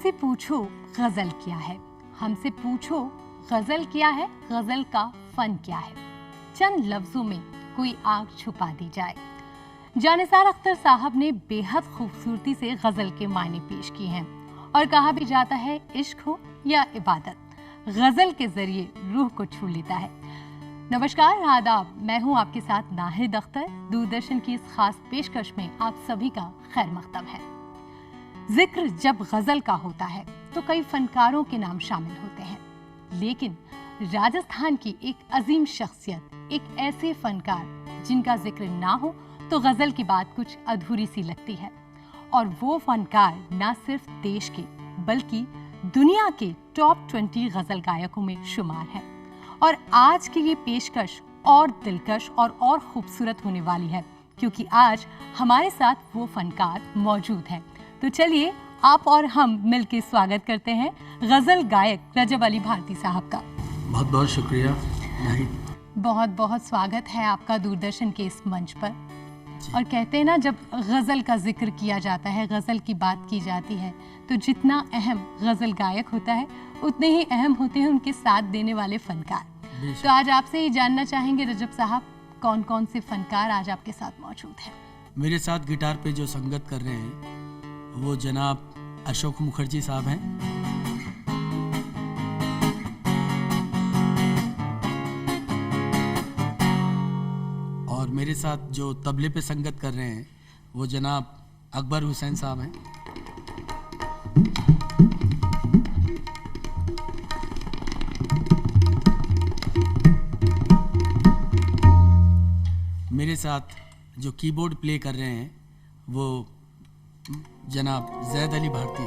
हमसे पूछो गजल क्या है, हमसे पूछो गजल क्या है, गजल का फन क्या है। चंद लफ्जों में कोई आग छुपा दी जाए। जानिसार अख्तर साहब ने बेहद खूबसूरती से गजल के मायने पेश किए हैं और कहा भी जाता है इश्क हो या इबादत, गजल के जरिए रूह को छू लेता है। नमस्कार, आदाब, मैं हूं आपके साथ नाहिद अख्तर। दूरदर्शन की इस खास पेशकश में आप सभी का खैर मकदम है। जिक्र जब गजल का होता है तो कई फनकारों के नाम शामिल होते हैं, लेकिन राजस्थान की एक अजीम शख्सियत, एक ऐसे फनकार जिनका जिक्र ना हो तो गजल की बात कुछ अधूरी सी लगती है। और वो फनकार ना सिर्फ देश के बल्कि दुनिया के टॉप 20 गजल गायकों में शुमार है। और आज की ये पेशकश और दिलकश और खूबसूरत होने वाली है क्योंकि आज हमारे साथ वो फनकार मौजूद हैं। तो चलिए आप और हम मिलकर स्वागत करते हैं गजल गायक रजब अली भारती साहब का। बहुत बहुत शुक्रिया। बहुत बहुत स्वागत है आपका दूरदर्शन के इस मंच पर। और कहते हैं ना, जब गजल का जिक्र किया जाता है, गजल की बात की जाती है, तो जितना अहम गजल गायक होता है उतने ही अहम होते हैं उनके साथ देने वाले फनकार। तो आज आपसे ही जानना चाहेंगे रजब साहब, कौन कौन से फनकार आज आपके साथ मौजूद हैं? मेरे साथ गिटार पे जो संगत कर रहे हैं वो जनाब अशोक मुखर्जी साहब हैं। और मेरे साथ जो तबले पे संगत कर रहे हैं वो जनाब अकबर हुसैन साहब हैं। मेरे साथ जो कीबोर्ड प्ले कर रहे हैं वो जनाब जैद अली भारती।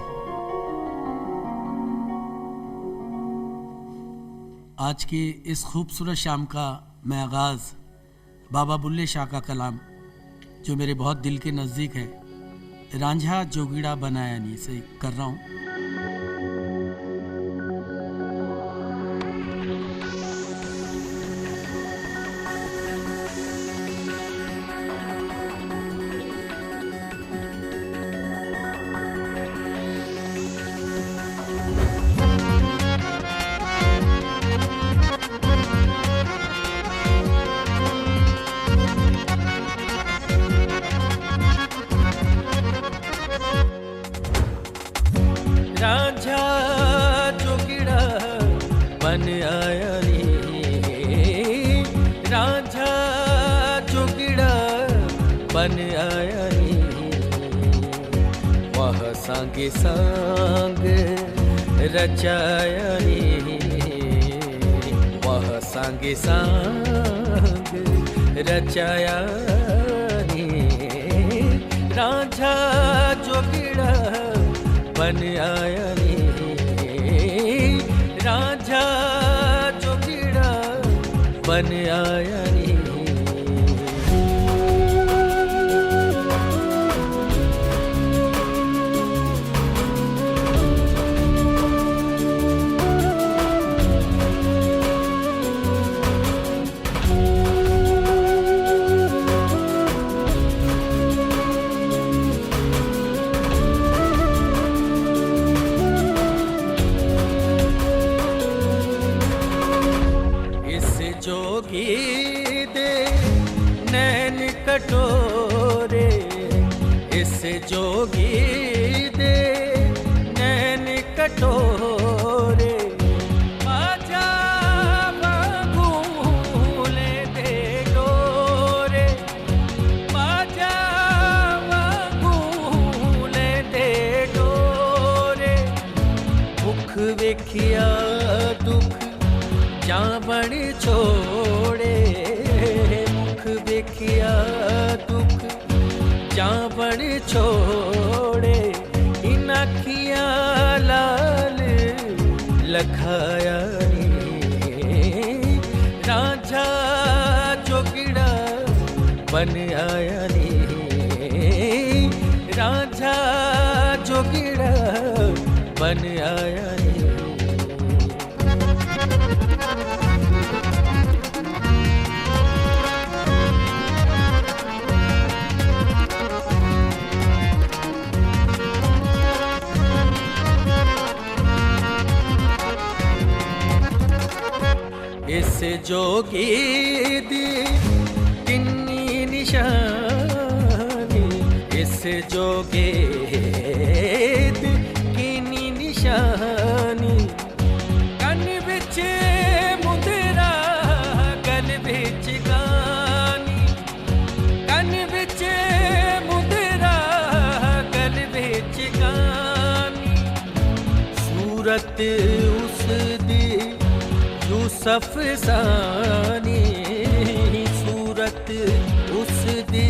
आज की इस खूबसूरत शाम का मैं आगाज़ बाबा बुल्ले शाह का कलाम, जो मेरे बहुत दिल के नज़दीक है, रांझा जोगीड़ा बनाया नी से कर रहा हूँ। रांझा जोगीड़ा बन आया नी, रांझा जोगीड़ा बन आया नी, वह सांगे सांग रचाया नी, वह सांगे सांग रचाया नी, रांझा जोगीड़ा बन आया नी, रांझा जोगीड़ा बन आया नी। जोगी दे नैन कटोरे, इस जोगी दे नैन कटोरे, आजा भूले दे डोरे, आजा भूले दे डोरे, भुख वेखिया दुख जावण छोड़े, मुख देखिया दुख जावण छोड़े, इन अखियां लाल लखाया नी, रांझा जोगीड़ा बन आया नी, रांझा जोगीड़ा बन आया नी। जोगी दी किन्नी निशानी, इस जोगे दी किन्नी निशानी। कन बिच मुदरा गल बिच गानी, कन बिच मुदरा गल बिच गानी। सूरत उस दी यूसुफ सानी, सूरत उस दी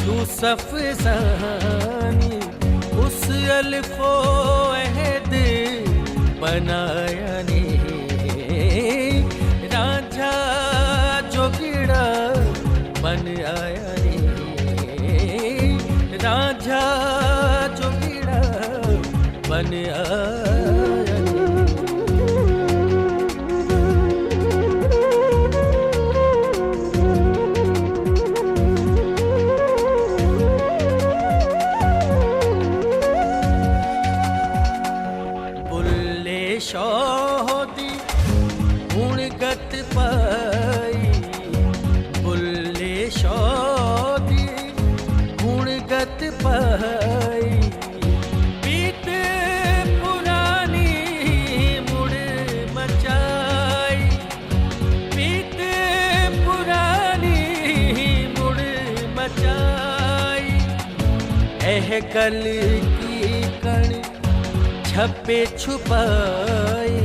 यूसुफ सानी। उस अल्फो अहद बनाया ने, रांझा जोगिड़ा बन आया ने, रांझा जोगिड़ा बन आया ने। शोहदी गुणगत पाई, बुल्ले शोहदी गुणगत पाई। बीत पुरानी मुड़ मचाई, बीत पुरानी मुड़ मचाई। एह गल की कण छपे छुपाई,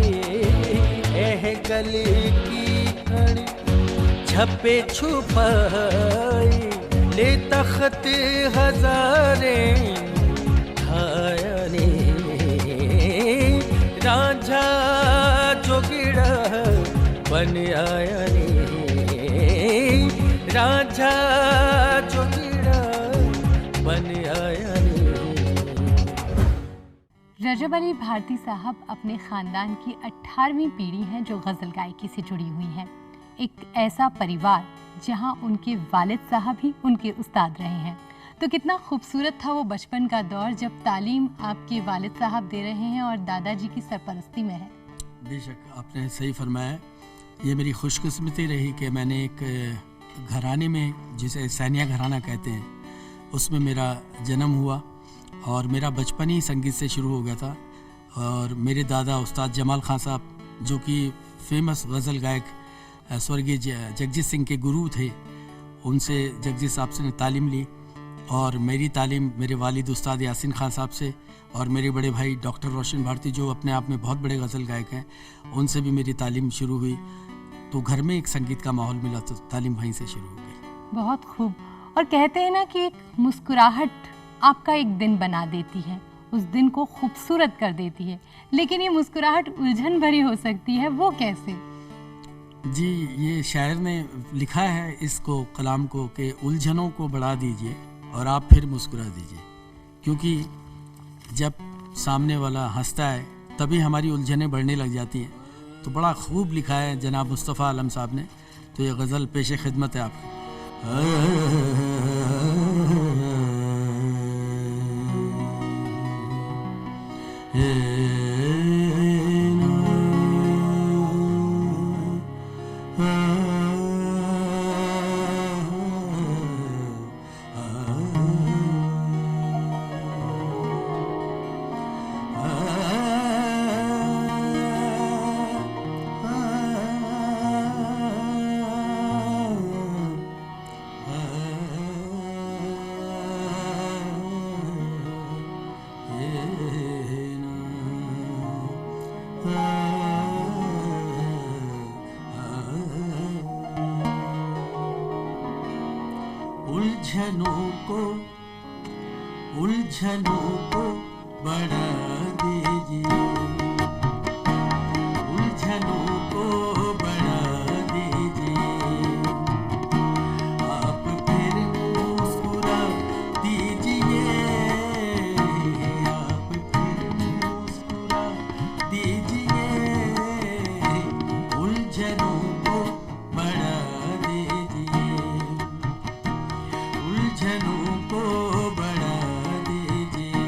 एह गल की कण छपे छुपाई। ले तख्त हजारे खाया ने, रांझा जोगिड़ा बन आया ने, रांझा जोगिड़ा बन आया ने। रजब अली भारती साहब अपने ख़ानदान की 18वीं पीढ़ी हैं जो गज़ल गायकी से जुड़ी हुई हैं। एक ऐसा परिवार जहां उनके वालिद साहब ही उनके उस्ताद रहे हैं। तो कितना खूबसूरत था वो बचपन का दौर जब तालीम आपके वालिद साहब दे रहे हैं और दादाजी की सरपरस्ती में है। बेशक आपने सही फरमाया। ये मेरी खुशकिस्मती रही कि मैंने एक घराने में, जिसे सैनिया घराना कहते हैं, उसमें मेरा जन्म हुआ और मेरा बचपन ही संगीत से शुरू हो गया था। और मेरे दादा उस्ताद जमाल खान साहब, जो कि फेमस गज़ल गायक स्वर्गीय जगजीत सिंह के गुरु थे, उनसे जगजीत साहब से तालीम ली। और मेरी तालीम मेरे वालिद उस्ताद यासिन खान साहब से और मेरे बड़े भाई डॉक्टर रोशन भारती, जो अपने आप में बहुत बड़े गज़ल गायक हैं, उनसे भी मेरी तालीम शुरू हुई। तो घर में एक संगीत का माहौल मिला तो तालीम वहीं से शुरू हो गई। बहुत खूब। और कहते हैं ना कि एक मुस्कुराहट आपका एक दिन बना देती है, उस दिन को खूबसूरत कर देती है। लेकिन ये मुस्कुराहट उलझन भरी हो सकती है, वो कैसे? जी, ये शायर ने लिखा है इसको, कलाम को, कि उलझनों को बढ़ा दीजिए और आप फिर मुस्कुरा दीजिए। क्योंकि जब सामने वाला हंसता है तभी हमारी उलझनें बढ़ने लग जाती हैं। तो बड़ा खूब लिखा है जनाब मुस्तफ़ा आलम साहब ने। तो ये गज़ल पेश खिदमत है आपकी। उलझनों को बढ़ा दीजिए, उलझनों को बढ़ा दीजिए, आप फिर मुस्कुरा दीजिए, आप फिर मुस्कुरा दीजिए, उलझनों को बढ़ा दीजिए, उलझनों को बढ़ा दीजिए।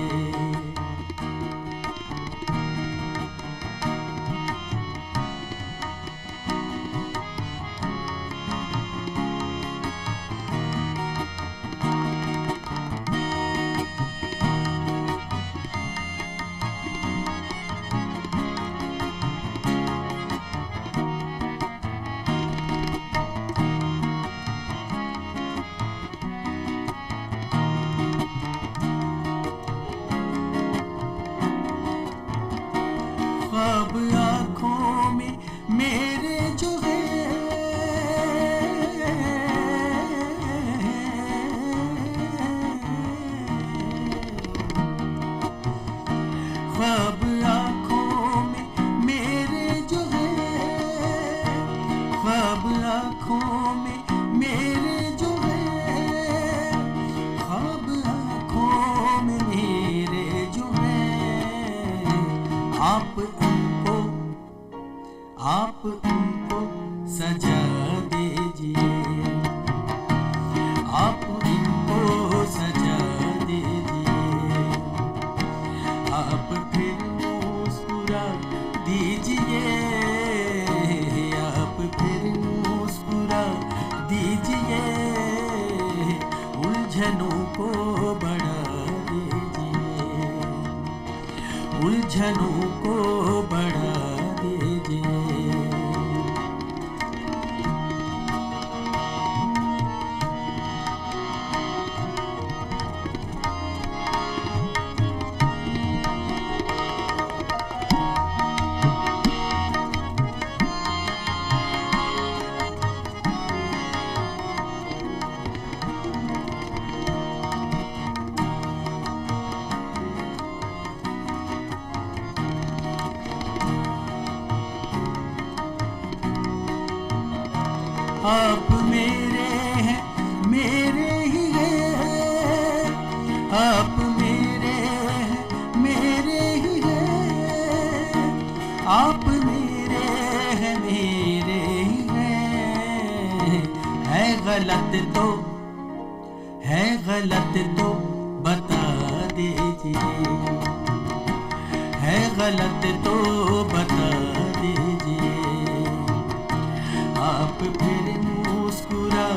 उलझनों को बढ़ा दीजिए, उलझनों को बढ़ा दीजिए। आप मेरे हैं, मेरे ही हैं, आप मेरे हैं, मेरे ही हैं, आप मेरे हैं, मेरे ही हैं। है गलत तो बता दीजिए, है गलत तो बता दीजिए। आप फिर मुस्कुरा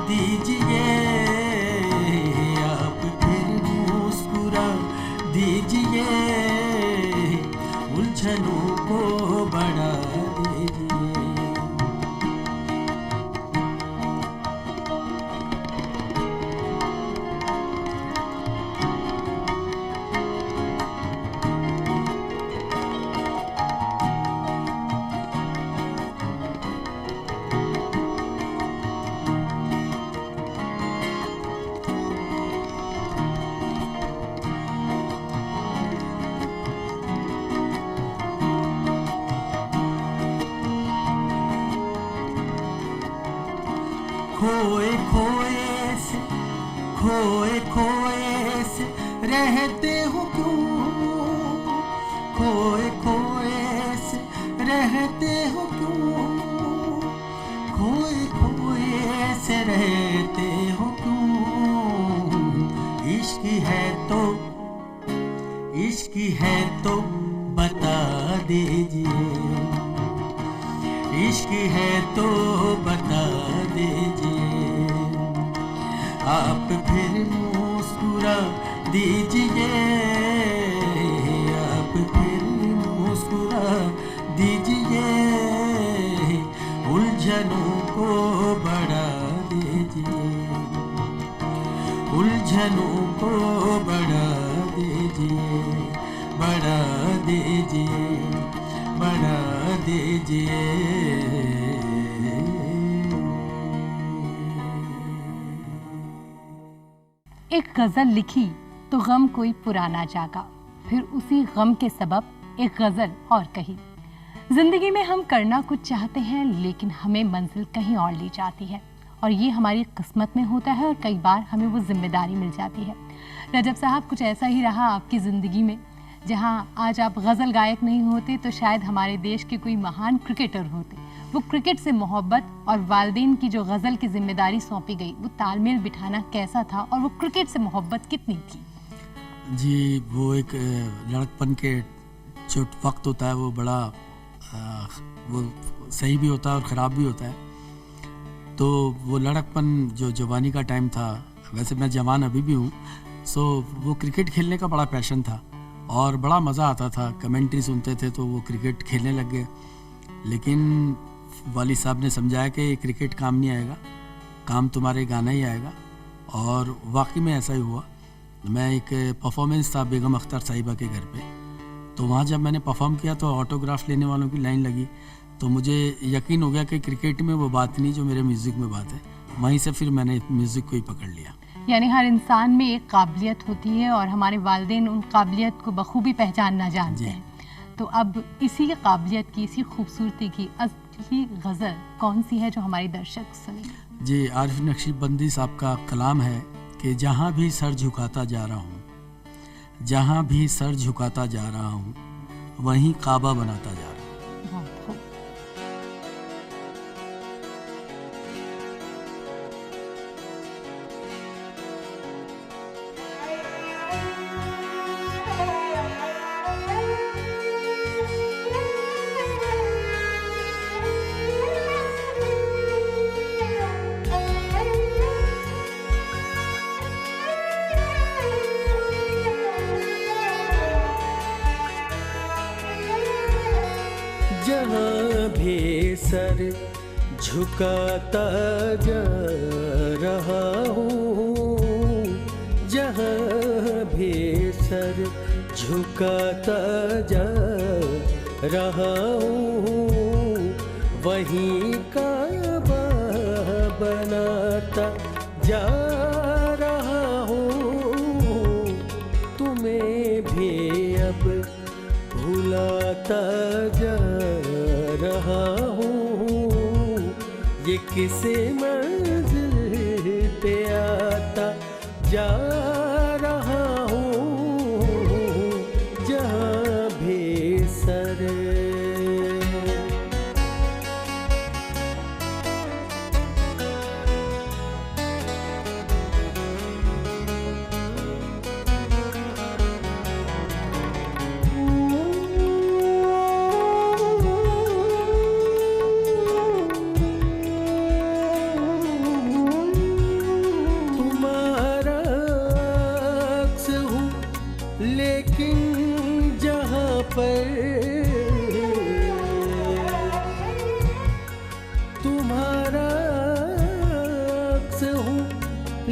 दीजिए, आप फिर मुस्कुरा दीजिए, उलझनों को बढ़ा दीजिए। खोए खोए से रहते हो क्यों, खोए से रहते हो क्यों, खोए से रहते हो क्यों। इश्क है तो बता दीजिए, इश्क है तो बता दीजिए। आप फिर मुस्कुरा दीजिए, आप फिर मुस्कुरा दीजिए, उलझनों को बढ़ा दीजिए, उलझनों को बढ़ा दीजिए, बढ़ा दीजिए, बढ़ा दीजिए। एक गजल लिखी तो गम कोई पुराना जागा, फिर उसी गम के सबब एक गजल और कही। जिंदगी में हम करना कुछ चाहते हैं लेकिन हमें मंजिल कहीं और ले जाती है, और ये हमारी किस्मत में होता है और कई बार हमें वो जिम्मेदारी मिल जाती है। रजब साहब, कुछ ऐसा ही रहा आपकी ज़िंदगी में, जहाँ आज आप गज़ल गायक नहीं होते तो शायद हमारे देश के कोई महान क्रिकेटर होते। वो क्रिकेट से मोहब्बत और वालिदैन की जो गज़ल की जिम्मेदारी सौंपी गई, वो तालमेल बिठाना कैसा था और वो क्रिकेट से मोहब्बत कितनी थी? जी, वो एक लड़कपन के जो वक्त होता है वो बड़ा वो सही भी होता है और ख़राब भी होता है। तो वो लड़कपन जो जवानी का टाइम था, वैसे मैं जवान अभी भी हूँ, सो वो क्रिकेट खेलने का बड़ा पैशन था और बड़ा मज़ा आता था। कमेंट्री सुनते थे तो वो क्रिकेट खेलने लग गए, लेकिन वाली साहब ने समझाया कि क्रिकेट काम नहीं आएगा, काम तुम्हारे गाना ही आएगा। और वाकई में ऐसा ही हुआ। मैं एक परफॉर्मेंस था बेगम अख्तर साहिबा के घर पे, तो वहाँ जब मैंने परफॉर्म किया तो ऑटोग्राफ लेने वालों की लाइन लगी, तो मुझे यकीन हो गया कि क्रिकेट में वो बात नहीं जो मेरे म्यूज़िक में बात है। वहीं से फिर मैंने म्यूज़िक को ही पकड़ लिया। यानी हर इंसान में एक काबिलियत होती है और हमारे वालिदैन उन काबिलियत को बखूबी पहचानना जानते हैं। तो अब इसी काबिलियत की, इसी खूबसूरती की असली गज़ल कौन सी है जो हमारे दर्शक सुनेंगे? जी, आरिफ नक्शबंदी साहब का कलाम है कि जहाँ भी सर झुकाता जा रहा हूँ, जहाँ भी सर झुकाता जा रहा हूँ, वहीं काबा बनाता जा रहा हूँ। भी सर झुकाता जा रहा हूँ, जहाँ भी सर झुकाता जा रहा हूँ, वहीं काबा बनाता जा रहा हूँ, तुम्हें भी अब भुलाता जा रहा हूँ, ये किसी मंजिल पे आता जा रहा हूँ, जहाँ भी सर। लेकिन जहाँ पर तुम्हारा अक्स हूँ,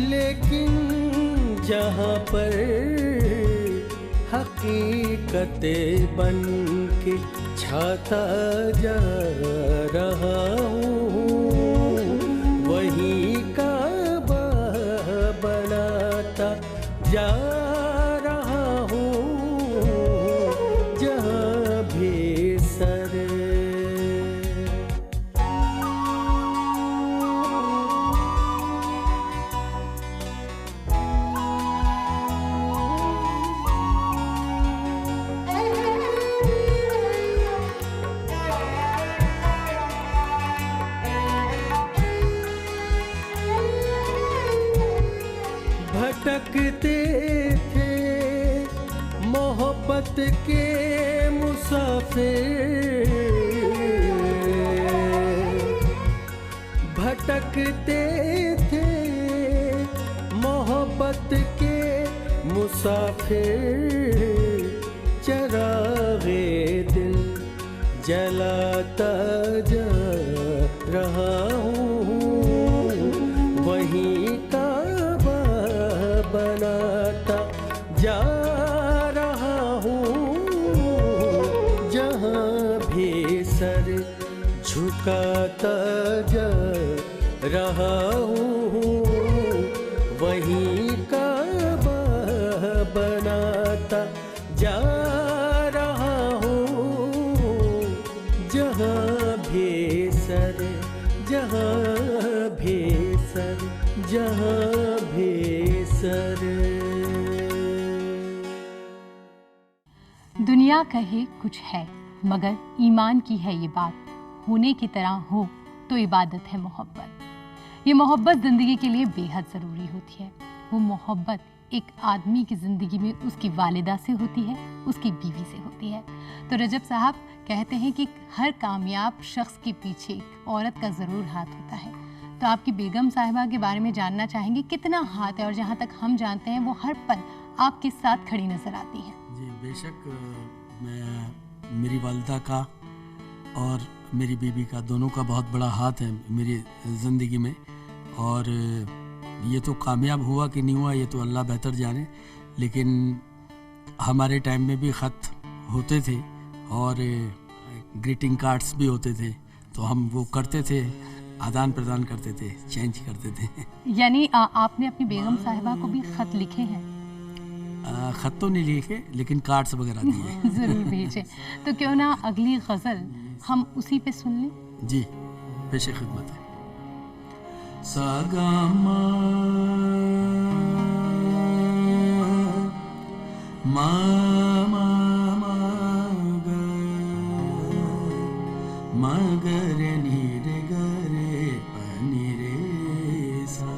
लेकिन जहाँ पर हकीकतें बन के छाता जा रहा हूँ, वही काबा बनाता जा रहा हूँ, जहाँ भी सर। भटकते थे मोहब्बत के मुसाफिर, भटकते थे मोहब्बत के मुसाफिर, चरागे दिल जलाता जा रहा हूँ, वहीं काबा बनाता जा रहा हूँ, जहाँ भी सर झुकाता जा रहा हूँ, वहीं काबा बनाता जा रहा हूँ, जहाँ भी सर, जहाँ भी सर, जहाँ भी सर। दुनिया कहे कुछ है मगर ईमान की है ये बात, होने की तरह हो तो इबादत है मोहब्बत। ये मोहब्बत ज़िंदगी के लिए बेहद ज़रूरी होती है। वो मोहब्बत एक आदमी की ज़िंदगी में उसकी वालिदा से होती है, उसकी बीवी से होती है। तो रजब साहब कहते हैं कि हर कामयाब शख्स के पीछे एक औरत का ज़रूर हाथ होता है। तो आपकी बेगम साहिबा के बारे में जानना चाहेंगे, कितना हाथ है, और जहाँ तक हम जानते हैं वो हर पल आपके साथ खड़ी नज़र आती हैं। जी बेशक, मैं मेरी वालिदा का और मेरी बीबी का, दोनों का बहुत बड़ा हाथ है मेरी ज़िंदगी में। और ये तो कामयाब हुआ कि नहीं हुआ ये तो अल्लाह बेहतर जाने, लेकिन हमारे टाइम में भी ख़त होते थे और ग्रीटिंग कार्ड्स भी होते थे, तो हम वो करते थे, आदान प्रदान करते थे, चेंज करते थे। यानी आपने अपनी बेगम साहिबा को भी ख़त लिखे हैं? ख़त तो नहीं लिखे, लेकिन कार्ड्स वगैरह दिए। ज़रूर भेजें। तो क्यों ना अगली गज़ल हम उसी पे सुन लें? जी पेश खिदमत है। सागा मा मा मा मा गा मा गा रे नी रे गा रे पा नी रे सा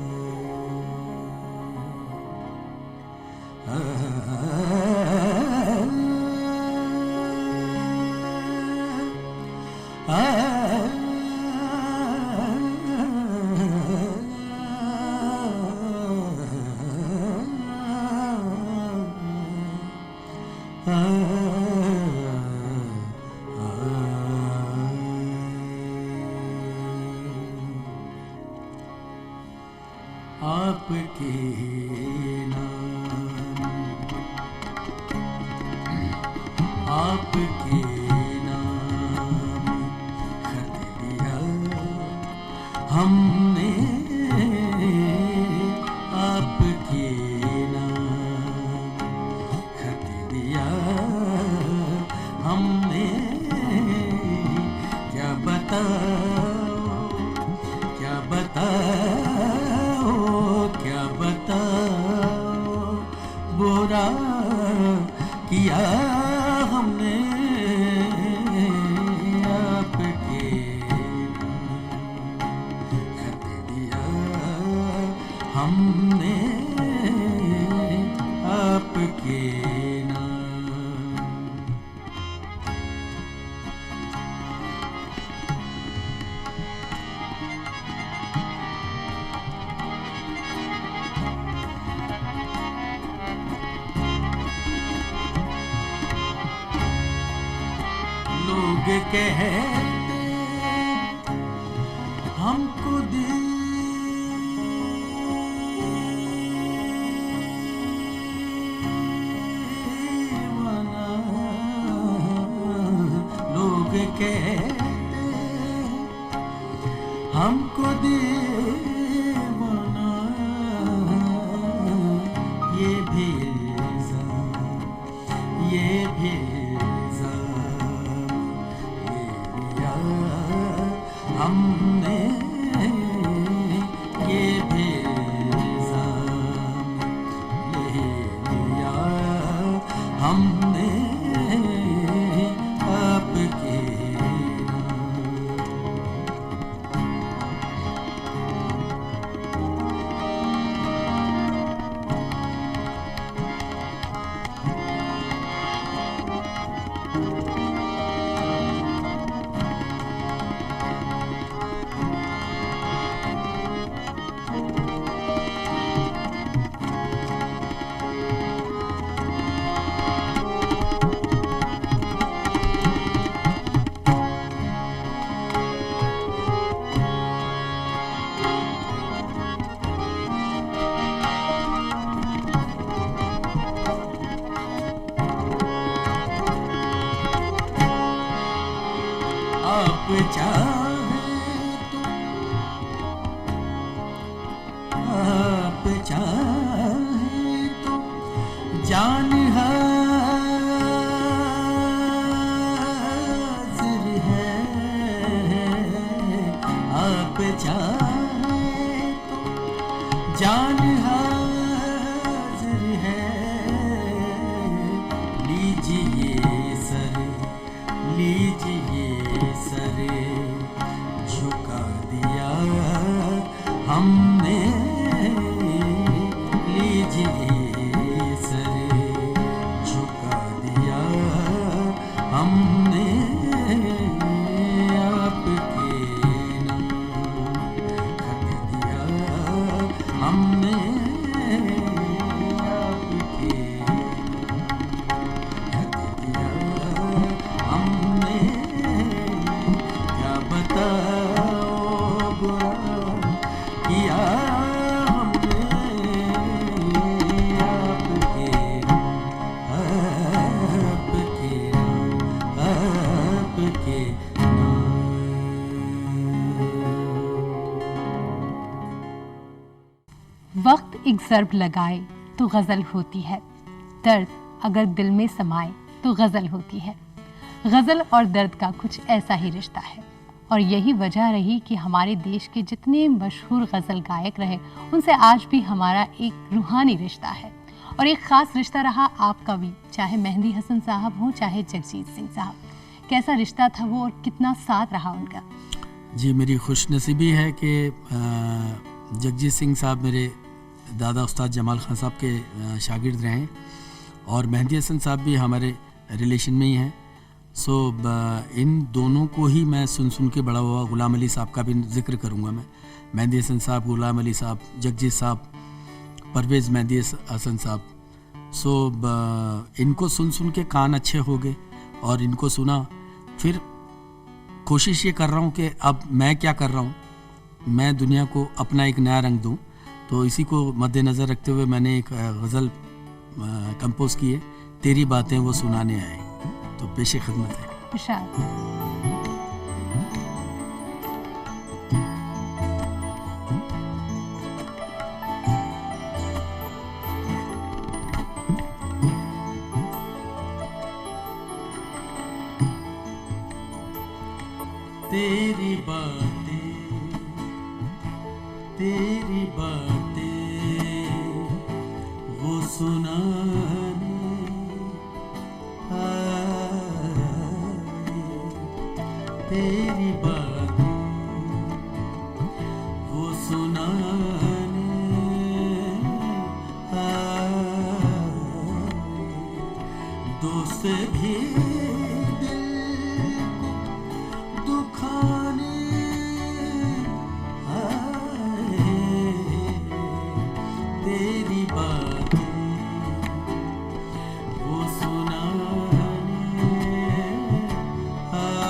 नाम, आपके नाम खत दिया हमने, आपके नाम खत दिया हमने। क्या बताओ, क्या बताओ, क्या बताओ, बुरा किया हमने, आपके खत दिया हमने, आपके नाम। लोग कहते हमको दीवाना, लोग कहते हमको दीवाना, ये भी इल्जाम, ये भी हमने, ये भी इल्जाम ले लिया हमने, आपके आप चाहे तो, आप चाहे तो जान हाजिर है, आप चाहे तो जान हाजिर है, लीजिए सर, लीजिए सर, झुका दिया हमने, लीजिए सर, झुका दिया हमने, आपके नाम खत दिया हमने, आपके खत दिया हमने। क्या बताओ, बुरा किया हमने, आपके आपके आपके वक्त एक ज़र्ब लगाए तो गज़ल होती है, दर्द अगर दिल में समाए तो गज़ल होती है। गज़ल और दर्द का कुछ ऐसा ही रिश्ता है, और यही वजह रही कि हमारे देश के जितने मशहूर गज़ल गायक रहे उनसे आज भी हमारा एक रूहानी रिश्ता है, और एक ख़ास रिश्ता रहा आपका भी, चाहे मेहंदी हसन साहब हो चाहे जगजीत सिंह साहब। कैसा रिश्ता था वो और कितना साथ रहा उनका? जी, मेरी खुशनसीबी है कि जगजीत सिंह साहब मेरे दादा उस्ताद जमाल खान साहब के शागिर्द रहे, और मेहंदी हसन साहब भी हमारे रिलेशन में ही हैं। सो इन दोनों को ही मैं सुन के बड़ा हुआ। गुलाम अली साहब का भी जिक्र करूँगा मैं, मेहंदी हसन साहब, गुलाम अली साहब, जगजीत साहब, परवेज़ मेहंदी हसन साहब। सो इनको सुन के कान अच्छे हो गए, और इनको सुना। फिर कोशिश ये कर रहा हूँ कि अब मैं क्या कर रहा हूँ, मैं दुनिया को अपना एक नया रंग दूँ। तो इसी को मद्देनज़र रखते हुए मैंने एक गज़ल कंपोज की है, तेरी बातें वो सुनाने आए। तो पेश खिदमत है। इरशाद। तेरी बातें वो सुनाने आए, तेरी बातें वो सुनाने आए, दोस्त भी दुखाने आए, तेरी बातें वो सुनाने आए।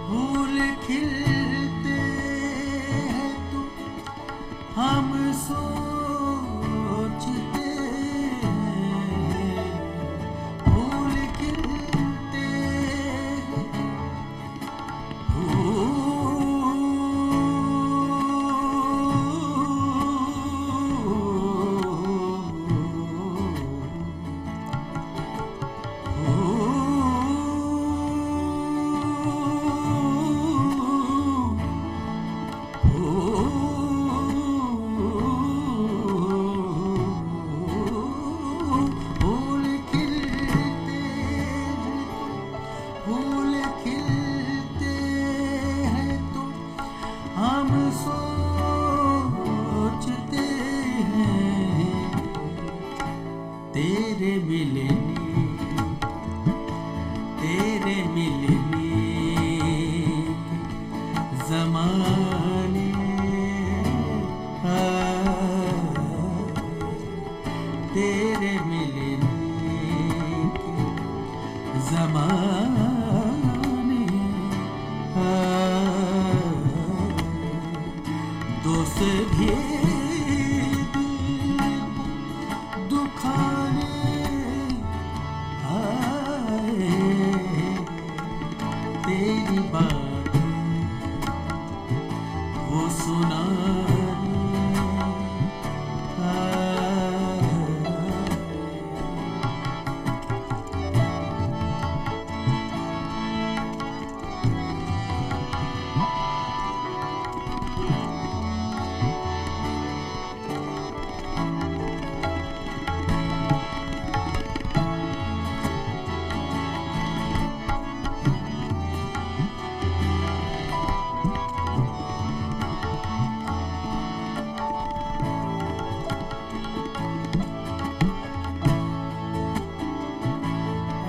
फूल खिलते हैं तो हम सोचते हैं, फूल खिलते हैं, फूल खिलते हैं तो हम सोचते हैं, तेरे मिलने ज़माने आए, तेरे मिलने ज़माने आए, दोस्त भी दुखाने आए, तेरी बात वो सुनाने आए।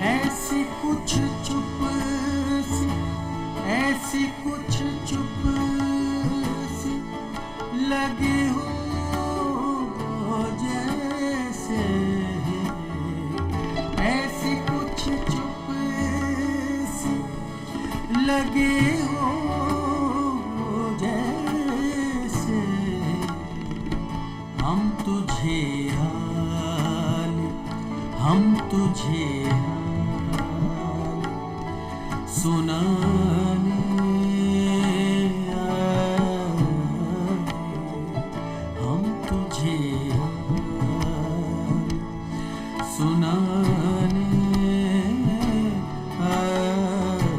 ऐसी कुछ चुप सी लगी हो जैसे, ऐसी कुछ चुप सी लगी हो जैसे, हम तुझे हाल सुनाने आए, हम तुझे हाल सुनाने आए।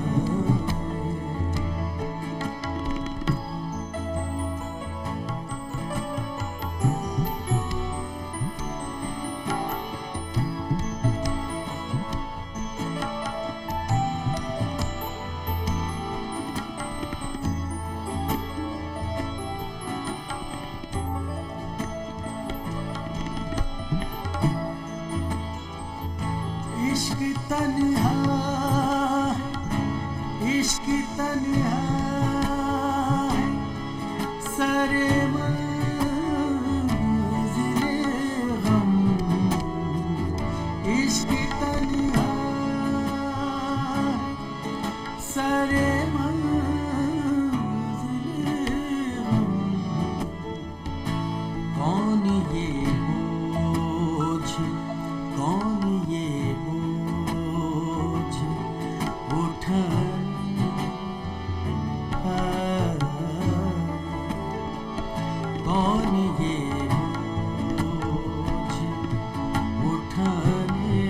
ये बोझ उठाने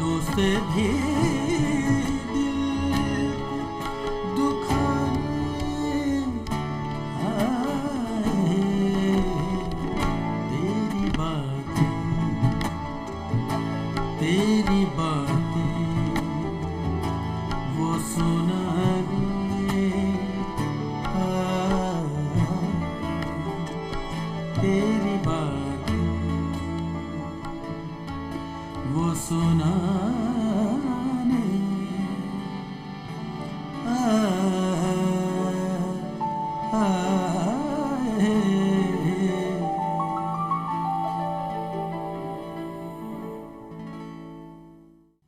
दोस्त भी दिल दुखाने आए तेरी बातें वो सुनाने तेरी बातें वो सुनाने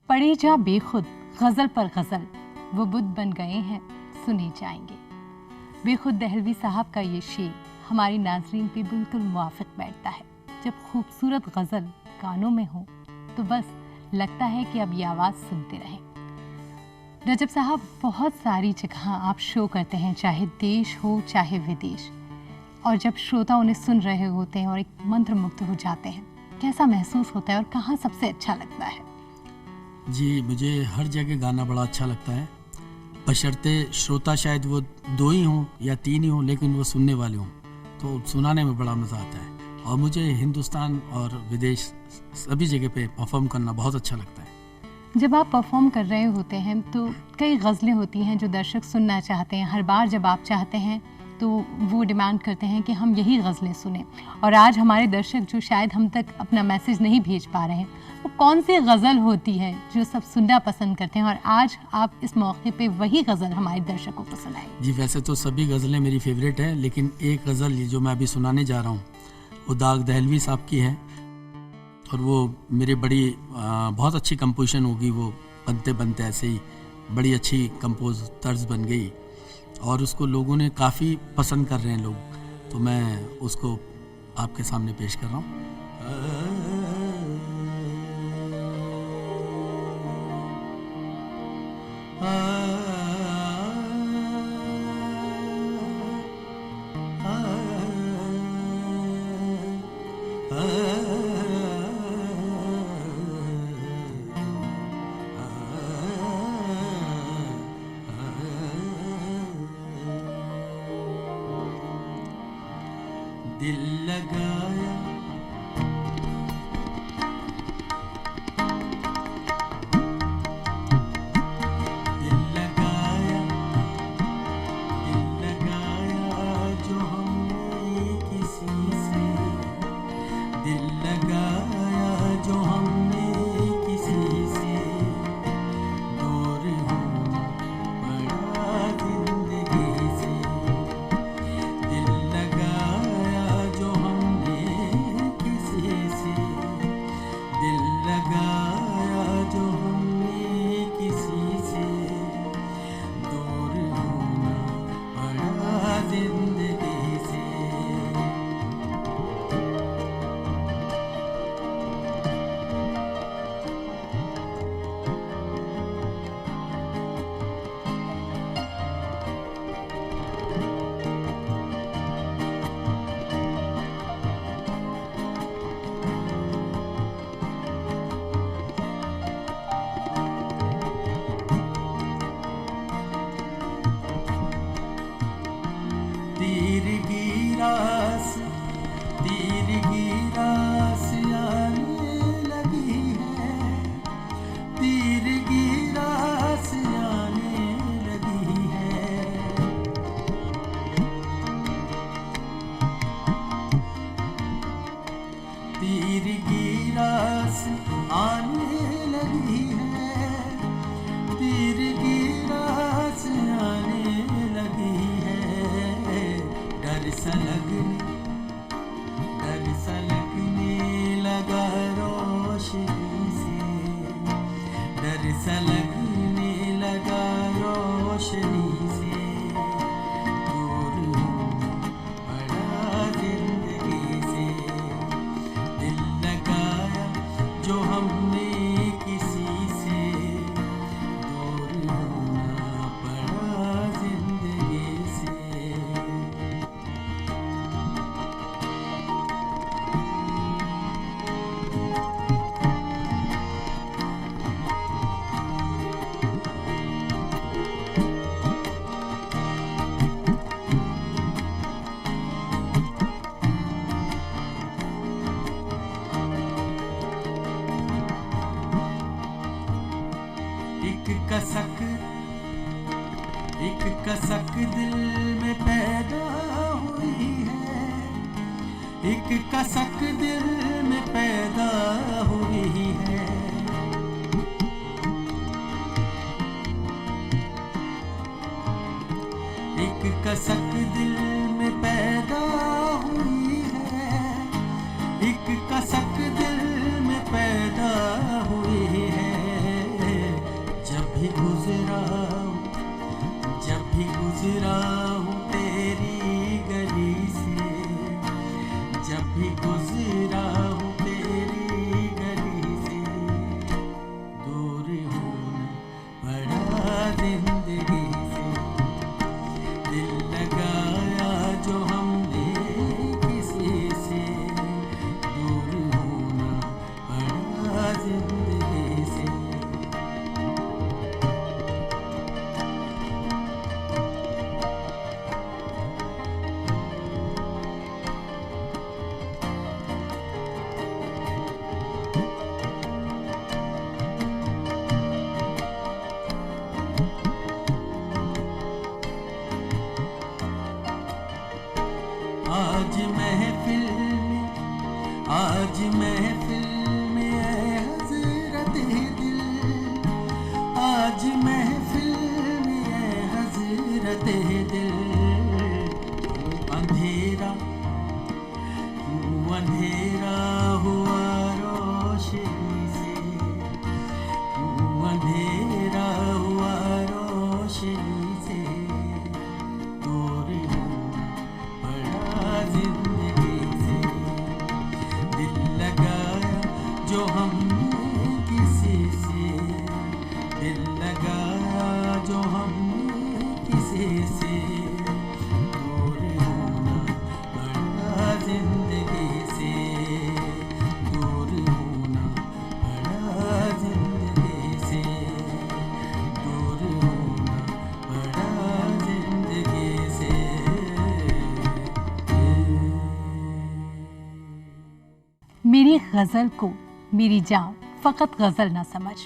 पढ़े जा बेखुद गजल पर गजल, वो बुद्ध बन गए हैं सुने जाएंगे। बेखुद दहलवी साहब का ये शेर हमारी नाजरीन पे बिल्कुल मुआफिक बैठता है। जब खूबसूरत गजल कानों में हो तो बस लगता है कि अब ये आवाज़ सुनते रहें। रजब साहब, बहुत सारी जगह आप शो करते हैं, चाहे देश हो चाहे विदेश, और जब श्रोता उन्हें सुन रहे होते हैं और एक मंत्रमुग्ध हो जाते हैं, कैसा महसूस होता है और कहाँ सबसे अच्छा लगता है? जी, मुझे हर जगह गाना बड़ा अच्छा लगता है, बशर्ते श्रोता शायद वो 2 ही हों या 3 ही हों, लेकिन वो सुनने वाले हों, तो सुनाने में बड़ा मज़ा आता है। और मुझे हिंदुस्तान और विदेश सभी जगह पे परफॉर्म करना बहुत अच्छा लगता है। जब आप परफॉर्म कर रहे होते हैं तो कई गज़लें होती हैं जो दर्शक सुनना चाहते हैं। हर बार जब आप चाहते हैं तो वो डिमांड करते हैं कि हम यही गज़लें सुनें, और आज हमारे दर्शक जो शायद हम तक अपना मैसेज नहीं भेज पा रहे हैं, वो कौन सी गज़ल होती है जो सब सुनना पसंद करते हैं, और आज आप इस मौके पे वही गज़ल हमारे दर्शकों को सुनाएं? जी, वैसे तो सभी गज़लें मेरी फेवरेट है, लेकिन एक गज़ल जो मैं अभी सुनाने जा रहा हूँ वो दाग दहलवी साहब की है, और वो मेरी बड़ी बहुत अच्छी कंपोजिशन होगी। वो बनते बनते ऐसे ही बड़ी अच्छी कंपोज तर्ज बन गई, और उसको लोगों ने काफ़ी पसंद कर रहे हैं लोग, तो मैं उसको आपके सामने पेश कर रहा हूँ। दिल लगाया दिल लगाया जो हमने किसी से, दिल लगाया जो हमने किसी से, दूर हूँ बड़ा जिंदगी से। दिल लगाया जो हमने कसक दिल में पैदा हुई है, एक कसक दिल में पैदा हुई है। एक कसक दिल में पैदा हुई है, एक कसक दिल में पैदा हुई है। जब भी गुजरा हूँ तेरी गली से, जब भी गुजरा हूँ तेरी गली से, दूर होना पड़ा जिंदगी से। दिल लगाया जो हमने किसी से, दूर होना पड़ा जिंदगी से। आज महफिल में है हज़रत दिल, आज महफिल में है हज़रत दिल। अंधेरा हुआ रोशनी से, अंधेरा हुआ रोशनी से, दूर होना पड़ा जिंदगी से। दिल लगाया जो हमने किसी से, दिल लगाया जो हमने किसी से, दूर होना पड़ा जिंदगी से, दूर होना पड़ा जिंदगी से, दूर होना पड़ा जिंदगी से। मेरी गज़ल को मेरी जान फ़कत गज़ल ना समझ,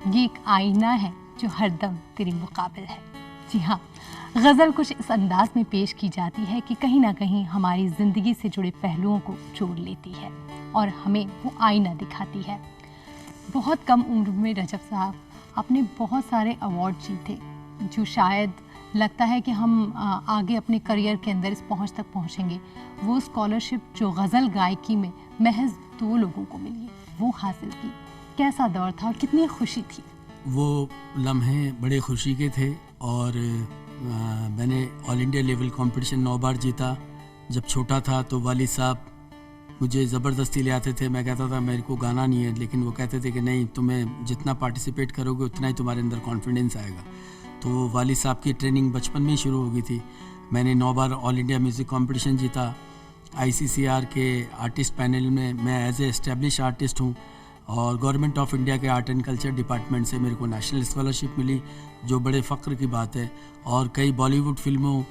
ये एक आईना है जो हरदम तेरे मुकाबिल है। जी हाँ, गज़ल कुछ इस अंदाज में पेश की जाती है कि कहीं ना कहीं हमारी ज़िंदगी से जुड़े पहलुओं को जोड़ लेती है और हमें वो आईना दिखाती है। बहुत कम उम्र में रजब साहब आपने बहुत सारे अवार्ड जीते, जो शायद लगता है कि हम आगे अपने करियर के अंदर इस पहुंच तक पहुंचेंगे। वो स्कॉलरशिप जो गज़ल गायकी में महज 2 लोगों को मिली, वो हासिल की। कैसा दौर था और कितनी खुशी थी? वो लम्हे बड़े खुशी के थे और मैंने ऑल इंडिया लेवल कंपटीशन 9 बार जीता। जब छोटा था तो वालिद साहब मुझे ज़बरदस्ती ले आते थे। मैं कहता था मेरे को गाना नहीं है, लेकिन वो कहते थे कि नहीं, तुम्हें जितना पार्टिसिपेट करोगे उतना ही तुम्हारे अंदर कॉन्फिडेंस आएगा। तो वालिद साहब की ट्रेनिंग बचपन में ही शुरू हो गई थी। मैंने 9 बार ऑल इंडिया म्यूज़िक कंपटीशन जीता। ICCR के आर्टिस्ट पैनल में मैं एज ए एस्टेब्लिश आर्टिस्ट हूँ और गवर्नमेंट ऑफ इंडिया के आर्ट एंड कल्चर डिपार्टमेंट से मेरे को नेशनल स्कॉलरशिप मिली, जो बड़े फ़ख्र की बात है। और कई बॉलीवुड फिल्मों,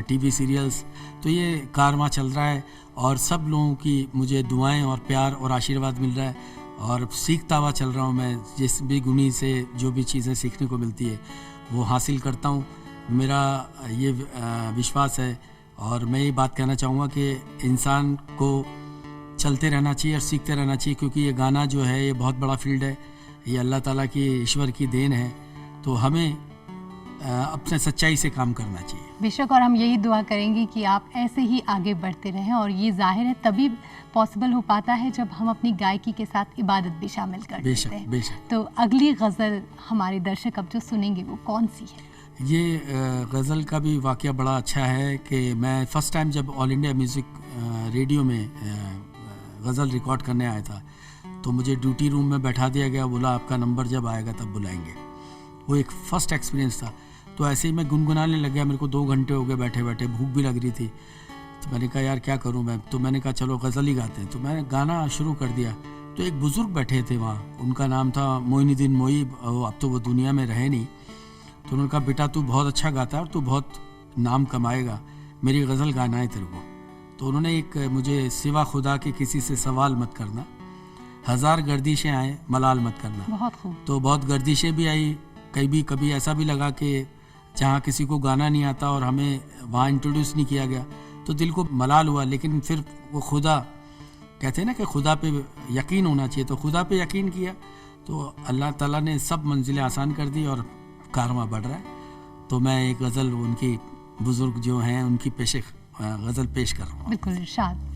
TV सीरियल्स, तो ये कारवां चल रहा है और सब लोगों की मुझे दुआएं और प्यार और आशीर्वाद मिल रहा है और सीखता हुआ चल रहा हूँ। मैं जिस भी गुनी से जो भी चीज़ें सीखने को मिलती है वो हासिल करता हूँ। मेरा ये विश्वास है और मैं ये बात कहना चाहूँगा कि इंसान को चलते रहना चाहिए और सीखते रहना चाहिए, क्योंकि ये गाना जो है ये बहुत बड़ा फील्ड है, ये अल्लाह ताला की, ईश्वर की देन है। तो हमें अपने सच्चाई से काम करना चाहिए। बेशक, और हम यही दुआ करेंगे कि आप ऐसे ही आगे बढ़ते रहें और ये जाहिर है तभी पॉसिबल हो पाता है जब हम अपनी गायकी के साथ इबादत भी शामिल कर देते हैं। बेशक। तो अगली गज़ल हमारे दर्शक अब जो सुनेंगे वो कौन सी है? ये गज़ल का भी वाक़या बड़ा अच्छा है कि मैं फ़र्स्ट टाइम जब ऑल इंडिया म्यूज़िक रेडियो में गज़ल रिकॉर्ड करने आया था तो मुझे ड्यूटी रूम में बैठा दिया गया, बोला आपका नंबर जब आएगा तब बुलाएंगे। वो एक फ़र्स्ट एक्सपीरियंस था। तो ऐसे ही मैं गुनगुनाने लग गया। मेरे को 2 घंटे हो गए बैठे बैठे, भूख भी लग रही थी। तो मैंने कहा यार क्या करूं मैं, तो मैंने कहा चलो गज़ल ही गाते हैं। तो मैंने गाना शुरू कर दिया। तो एक बुज़ुर्ग बैठे थे वहाँ, उनका नाम था मोइनुद्दीन मोई, अब तो वो दुनिया में रहे नहीं। तो उन्होंने कहा बेटा तू बहुत अच्छा गाता है और तू बहुत नाम कमाएगा, मेरी गज़ल गाना है तेरे को। तो उन्होंने एक मुझे सिवा खुदा के किसी से सवाल मत करना, 1000 गर्दिशें आए मलाल मत करना। बहुत खूब। तो बहुत गर्दिशें भी आई, कभी ऐसा भी लगा कि जहाँ किसी को गाना नहीं आता और हमें वहाँ इंट्रोड्यूस नहीं किया गया तो दिल को मलाल हुआ। लेकिन फिर वो खुदा, कहते हैं ना कि खुदा पे यकीन होना चाहिए, तो खुदा पे यकीन किया तो अल्लाह ताला ने सब मंजिलें आसान कर दी और कारवां बढ़ रहा है। तो मैं एक गज़ल उनकी बुज़ुर्ग जो हैं उनकी गज़ल पेश कर रहा हूँ। बिल्कुल इरशाद।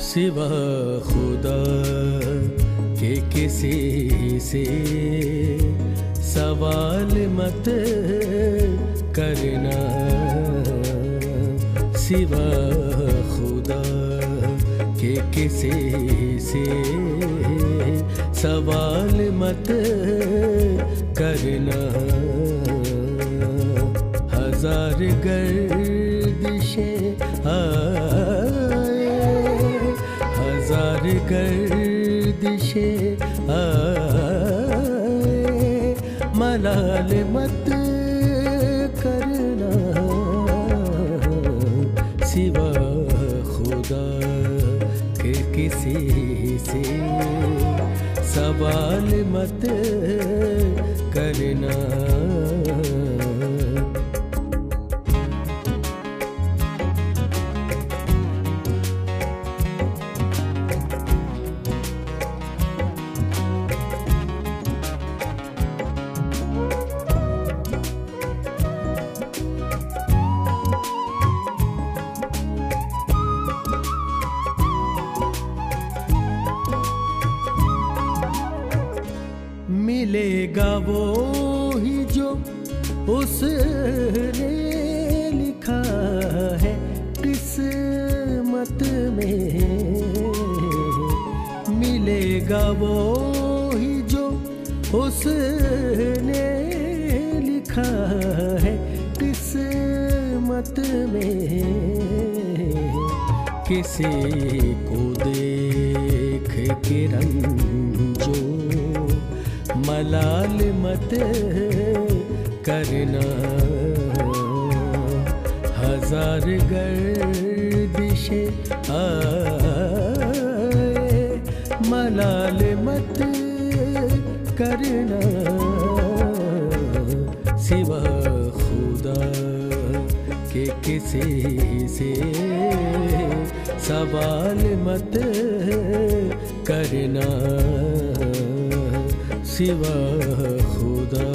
सिवा खुदा के किसी से सवाल मत करना, सिवा खुदा के किसी से सवाल मत करना। हजार गर्दिशें हजार गर्दिशें आए, मलाल मत करना। सिवा खुदा के किसी से सवाल मत करना। मिलेगा वो ही जो उसने लिखा है किस्मत में। मिलेगा वो ही जो उसने लिखा है किस्मत में। किसी को देख के रंजो मलाल मत करना। हजार गर्दिशें आए, मलाल मत करना। सिवा खुदा के किसी से सवाल मत करना। सिवा खुदा।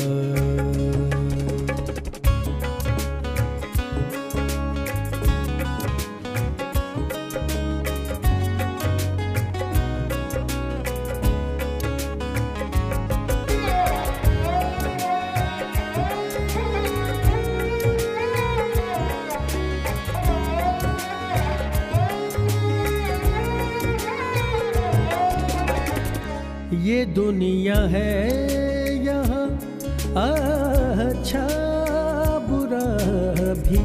ये दुनिया है यहाँ अच्छा बुरा भी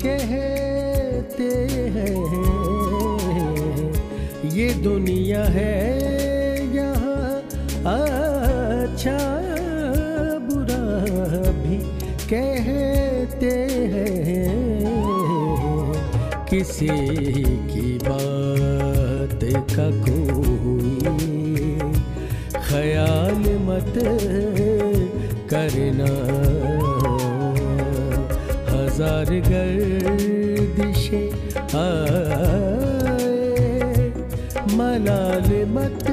कहते हैं। ये दुनिया है यहाँ अच्छा बुरा भी कहते हैं। किसी की बात का कोई ख्याल मत करना। हजार गर्दिशें आए, मलाल मत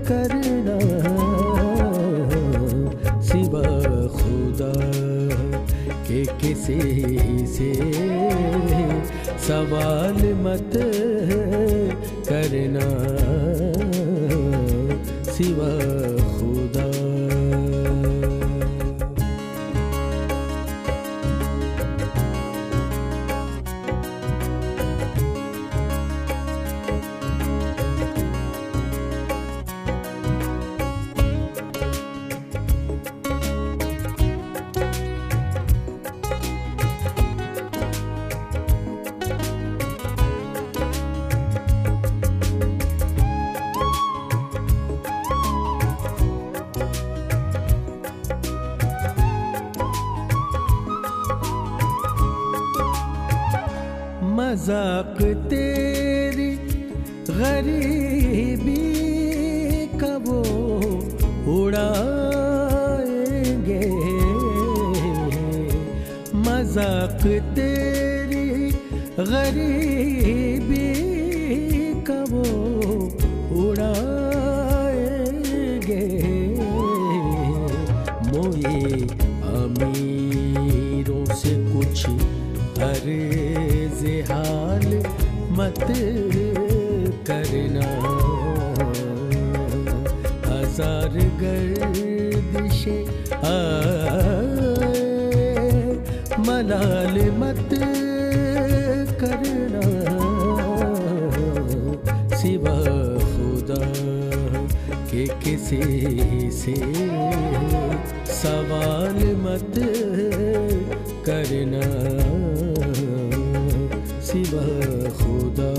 करना। सिवा खुदा के किसी से सवाल मत करना। सिवा खुदा। मजाक तेरी गरीबी का वो उड़ाएंगे, मजाक तेरी गरीबी का वो उड़ाएंगे। मोए अमीरों से कुछ अर्ज़ हाल मत करना, हजार गर्दिशें आए मलाल मत करना। सिवा खुदा के किसी से सवाल मत करना, सिवा खुदा